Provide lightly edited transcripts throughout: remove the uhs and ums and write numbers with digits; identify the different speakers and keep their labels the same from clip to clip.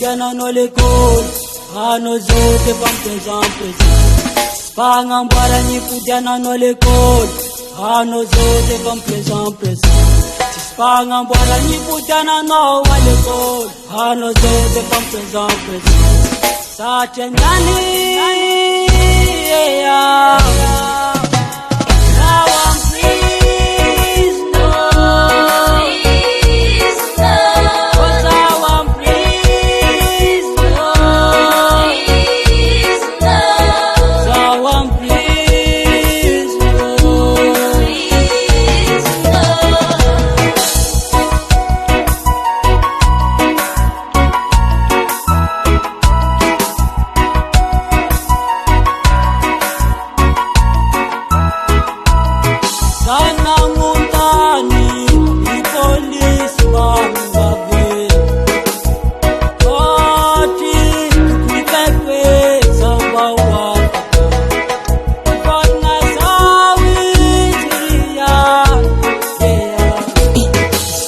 Speaker 1: niputiana no l'école, à nos autres pas présent. Pangambara niputiana no l'école, à nos autres pas présent. Pangambara niputiana no l'école, à nos autres pas présent. Satendani, yeah.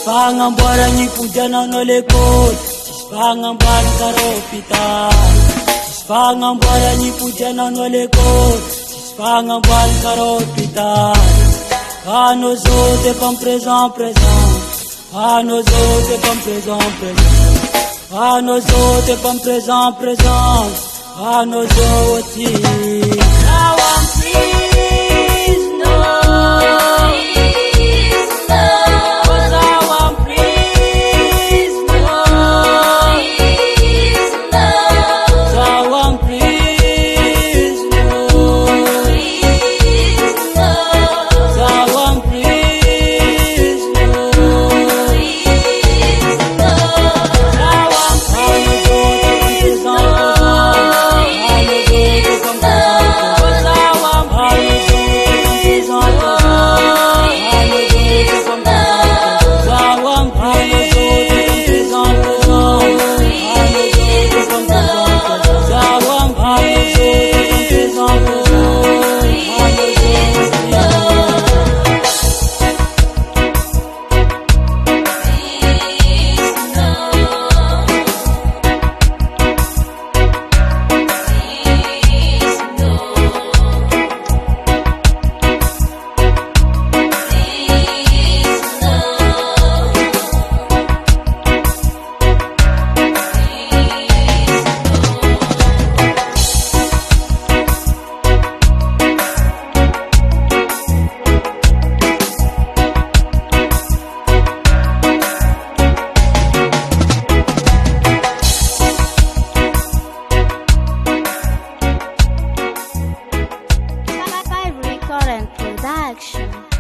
Speaker 1: Pangambara niputiana no l'école, pangambara karopita. Pangambara niputiana no l'école, pangambara karopita. À nos autres comme présent. À nos autres comme présent. À nos autres comme présent. À nos autres. Now I'm free, no.
Speaker 2: Production.